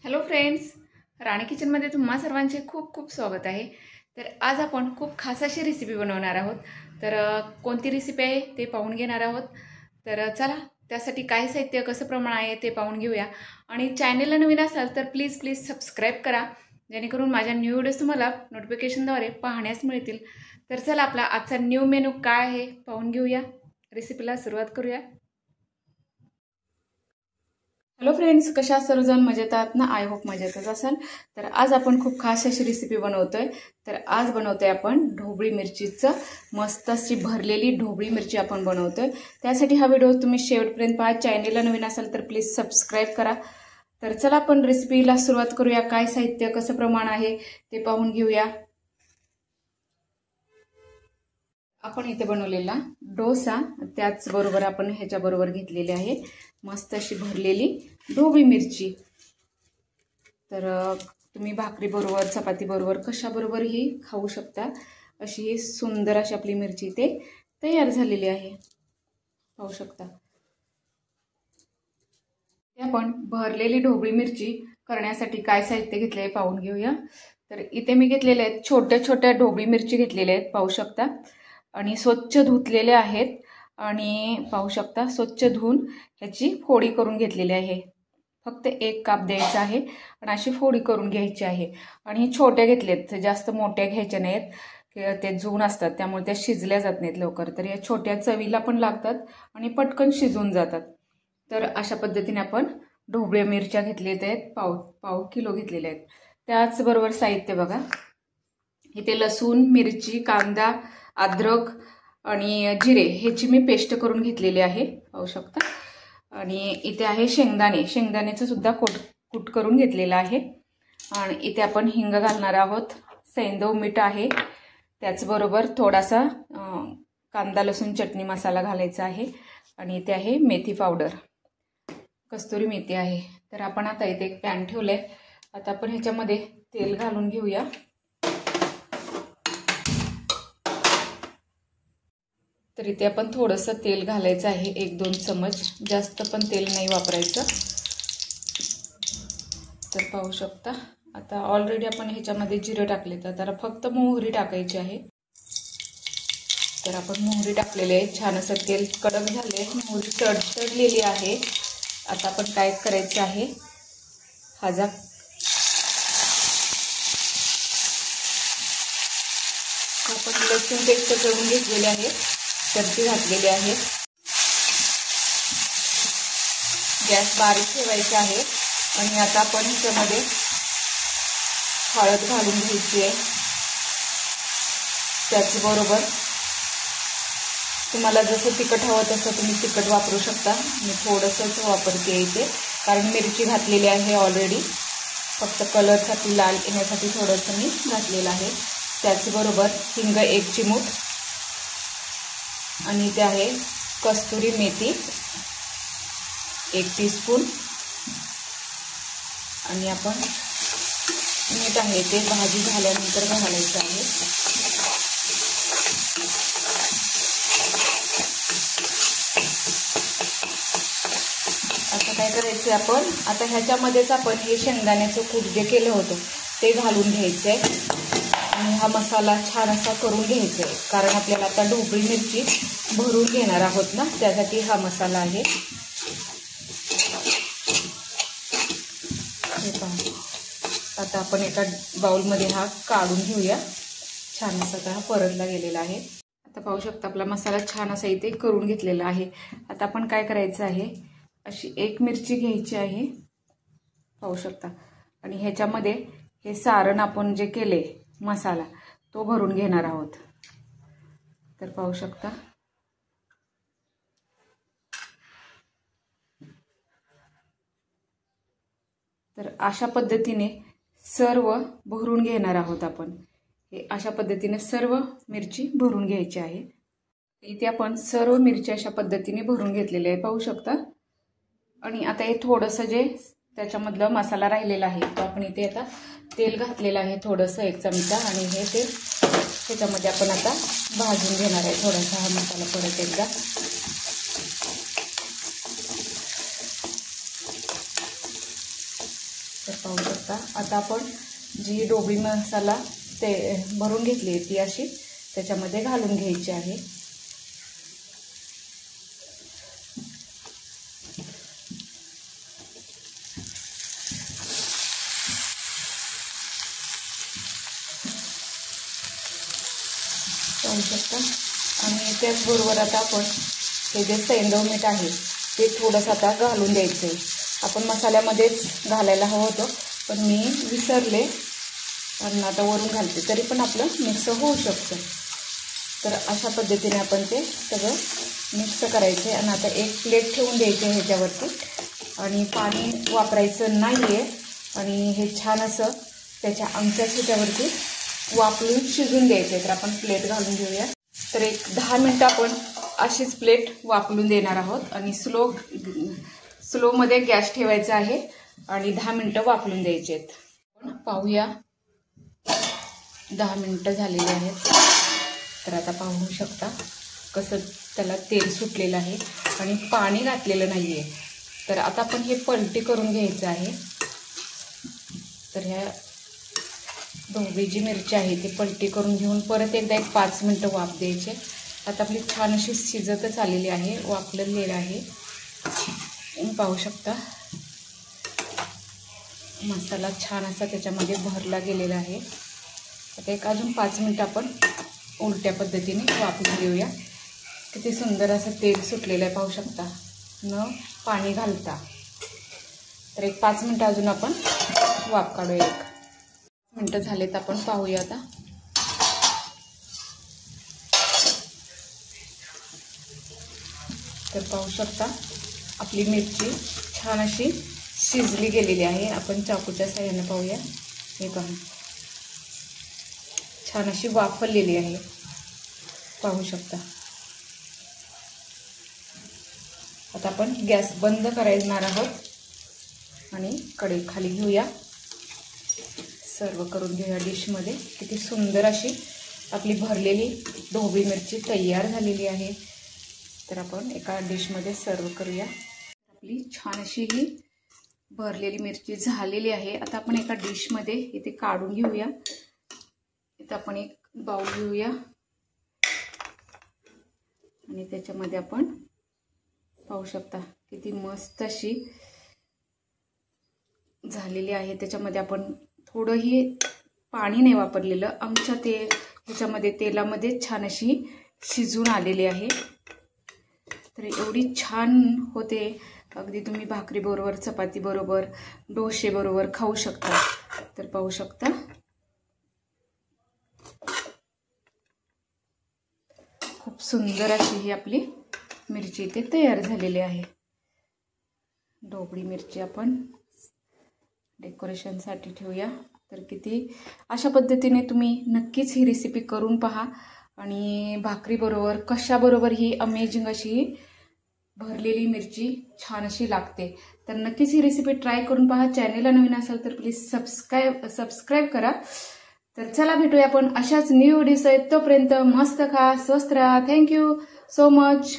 Hello friends, राणी किचनमध्ये तुम्हा सर्वांचे खूप खूप स्वागत आहे। तर आज आपण खूप खास अशी रेसिपी बनवणार आहोत। तर कोणती रेसिपी आहे ते पाहून घेणार आहोत। तर चला त्यासाठी काय साहित्य कसं प्रमाण आहे ते पाहून घेऊया। आणि चॅनलला नवीन असाल तर प्लीज सबस्क्राईब करा, जेणेकरून माझ्या न्यू व्हिडिओज तुम्हाला नोटिफिकेशनद्वारे पाहण्यास मिळतील। तर चला आपला आजचा न्यू मेनू काय आहे पाहून घेऊया। रेसिपीला सुरुवात करूया। हॅलो फ्रेंड्स, कशा सर्वजण मजेत आहात ना? आय होप मजेतच असाल। तर आज आपण खूप खास अशी रेसिपी बनवतोय। तर आज बनवतोय आपण ढोबळी मिरचीचं मस्त अशी भरलेली ढोबळी मिरची आपण बनवतोय। त्यासाठी हा व्हिडिओ तुम्ही शेवटपर्यंत पहा। चॅनलला नवीन असाल तर प्लीज सबस्क्राईब करा। तर चला आपण रेसिपीला सुरुवात करूया। काय साहित्य कसं प्रमाण आहे ते पाहून घेऊया। आपण इथे बनवलेला डोसा, त्याचबरोबर आपण ह्याच्याबरोबर घेतलेली आहे मस्त अशी भरलेली ढोबळी मिरची। तर तुम्ही भाकरी बरोबर चपाती बरोबर कशा बरोबर ही खाऊ शकता। अशी ही सुंदर अशी आपली मिरची ते तयार झालेली आहे, पाहू शकता। आपण भरलेली ढोबळी मिरची करण्यासाठी काय साहित्य घेतले पाहून घेऊया। तर इथे मी घेतलेले आहेत छोट्या छोट्या ढोबळी मिरची घेतलेल्या आहेत, पाहू शकता। आणि स्वच्छ धुतलेले आहेत आणि पाहू शकता स्वच्छ धुवून ह्याची फोडी करून घेतलेली आहे। फक्त एक काप द्यायचा आहे आणि अशी फोडी करून घ्यायची आहे। आणि छोट्या घेतल्यात, जास्त मोठ्या घ्यायच्या नाहीत, ते जून असतात त्यामुळे त्या शिजल्या जात नाहीत लवकर। तर या छोट्या चवीला पण लागतात आणि पटकन शिजून जातात। तर अशा पद्धतीने आपण ढोबळी मिरच्या घेतलेल्या आहेत, पाव किलो घेतलेल्या आहेत। त्याचबरोबर साहित्य बघा, इथे लसूण, मिरची, कांदा, अद्रक आणि जिरे ह्याची मी पेस्ट करून घेतलेली आहे, पाहू शकता। आणि इथे आहे शेंगदाण्याचं सुद्धा कूट करून घेतलेला आहे। आणि इथे आपण हिंग घालणार आहोत, सैंधव मीठ आहे, त्याचबरोबर थोडासा कांदा लसूण चटणी मसाला घालायचा आहे। आणि इथे आहे मेथी पावडर, कस्तुरी मेथी आहे। तर आपण आता इथे एक पॅन ठेवलंय, आता आपण ह्याच्यामध्ये तेल घालून घेऊया। तर इथे आपण थोडंसं तेल घालायचं आहे, 1-2 चमच, जास्त पण तेल नाही वापरायचं। तर पाहू शकता आता ऑलरेडी आपण ह्याच्यामध्ये जिरे टाकले, तर फक्त मोहरी टाकायची आहे। तर आपण मोहरी टाकलेली आहे, छान असं तेल कडक झाले, मोहरी तडतडलेली आहे। आता आपण काय करायचं आहे, आपण लसूण पेस्ट करून घेतलेले आहे, मिरची घातलेली आहे। गॅस बारीक ठेवायचा आहे आणि आता आपण ह्याच्यामध्ये हळद घालून घ्यायची आहे। त्याचबरोबर तुम्हाला जसं तिखट हवं तसं तुम्ही तिखट वापरू शकता। मी थोडंसंच वापरते इथे, कारण मिरची घातलेली आहे ऑलरेडी, फक्त कलरसाठी लाल येण्यासाठी थोडंसं मी घातलेलं आहे। त्याचबरोबर हिंग 1 चिमूट आणि इथे आहे कस्तुरी मेथी 1 टीस्पून आणि आपण मीठ आहे ते भाजी झाल्यानंतर घालायचं आहे। आता काय करायचं आपण, आता ह्याच्यामध्येच आपण हे शेंगदाण्याचं कूट जे केलं होतं ते घालून घ्यायचं आहे आणि हा मसाला छान असा करून घ्यायचा आहे, कारण आपल्याला आता ढोबळी मिरची भरून घेणार आहोत ना, त्यासाठी हा मसाला आहे। आता आपण एका बाउलमध्ये हा काढून घेऊया, छान असा हा परतला गेलेला आहे। आता पाहू शकता आपला मसाला छान असा इथे करून घेतलेला आहे। आता आपण काय करायचं आहे, अशी 1 मिरची घ्यायची आहे, पाहू शकता। आणि ह्याच्यामध्ये हे सारण आपण जे केले मसाला तो भरून घेणार आहोत। तर पाहू शकता तर अशा पद्धतीने सर्व भरून घेणार आहोत आपण। हे अशा पद्धतीने सर्व मिरची भरून घ्यायची आहे। इथे आपण सर्व मिरची अशा पद्धतीने भरून घेतलेले आहे, पाहू शकता। आणि आता हे थोडंसं जे त्याच्यामधला मसाला राहिलेला आहे तो आपण इथे आता तेल घातलेलं आहे थोडंसं 1 चमचा, आणि हे तेल त्याच्यामध्ये आपण आता भाजून घेणार आहे थोडासा हा मसाला परत एकदा। तर पाहू शकता। आता आपण जी ढोबळी मसाला ते भरून घेतली आहे ती अशी त्याच्यामध्ये घालून घ्यायची आहे। पाहू शकता। आणि त्याचबरोबर आता आपण हे जे सैंधव मीठ आहे ते थोडंसं आता घालून द्यायचं आहे। आपण मसाल्यामध्येच घालायला हवं होतं पण मी विसरले आणि आता वरून घालते, तरी पण आपलं मिक्स होऊ शकतं। तर अशा पद्धतीने आपण ते सगळं मिक्स करायचे आणि आता एक प्लेट ठेवून द्यायची ह्याच्यावरती आणि पाणी वापरायचं नाही आहे आणि हे छान असं त्याच्या आमच्या ह्याच्यावरती वाफलून शिजून द्यायचे। तर आपण प्लेट घालून घेऊया। तर एक 10 मिनिटं आपण अशीच प्लेट वाफलून देणार आहोत आणि स्लोमध्ये गॅस ठेवायचा आहे आणि 10 मिनिटं वाफलून द्यायचे आहेत। आपण पाहूया 10 मिनिटं झालेली आहेत। तर आता पाहू शकता कसं त्याला तेल सुटलेलं आहे आणि पाणी घातलेलं नाही आहे। तर आता आपण हे पलटी करून घ्यायचं आहे। तर ह्या ढोबळी जी मिरची आहे ती पलटी करून घेऊन परत एकदा एक 5 मिनिटं वाफ द्यायचे। आता आपली छान अशी शिजतच आलेली आहे, वाफलेली आहे। पाहू शकता मसाला छान असा त्याच्यामध्ये भरला गेलेला आहे। आता एक अजून 5 मिनिटं आपण उलट्या पद्धतीने वाफून घेऊया। किती सुंदर असं तेल सुटलेलं आहे, पाहू शकता, न पाणी घालता। तर एक 5 मिनिटं अजून आपण वाफ काढूया। 1 मिनिटं झालेत, आपण पाहूया आता। तर पाहू शकता आपली मिरची छान अशी शिजली गेलेली आहे। आपण चाकूच्या साहाय्याने पाहूया। हे पहा छान अशी वाफलेली आहे, पाहू शकता। आता आपण गॅस बंद करणार आहोत आणि कढई खाली घेऊया, सर्व करून घेऊया डिशमध्ये। किती सुंदर अशी आपली भरलेली ढोबळी मिरची तयार झालेली आहे। तर आपण एका डिशमध्ये सर्व करूया। आपली छान अशी ही भरलेली मिरची झालेली आहे। आता आपण एका डिशमध्ये इथे काढून घेऊया। इथे आपण एक बाउल घेऊया आणि त्याच्यामध्ये आपण पाहू शकता किती मस्त अशी झालेली आहे। त्याच्यामध्ये आपण थोडंही पाणी नाही वापरलेलं, आमच्या ह्याच्यामध्ये तेलामध्ये छान अशी शिजून आलेली आहे। तर एवढी छान होते, अगदी तुम्ही भाकरी बरोबर, चपाती बरोबर, डोसे बरोबर खाऊ शकता। तर पाहू शकता खूप सुंदर अशी ही आपली मिरची इथे तयार झालेली आहे। ढोबळी मिरची आपण डेकोरेशनसाठी ठेवूया। तर किती अशा पद्धतीने तुम्ही नक्कीच ही रेसिपी करून पहा आणि भाकरी बरोबर कशाबरोबर ही अमेजिंग अशी भरलेली मिरची छान अशी लागते। तर नक्कीच ही रेसिपी ट्राय करून पहा। चॅनेलला नवीन असाल तर प्लीज सबस्क्राईब करा। तर चला भेटूया आपण अशाच न्यू व्हिडिओ आहेत, तोपर्यंत मस्त खा, स्वस्त राहा। Thank you so much.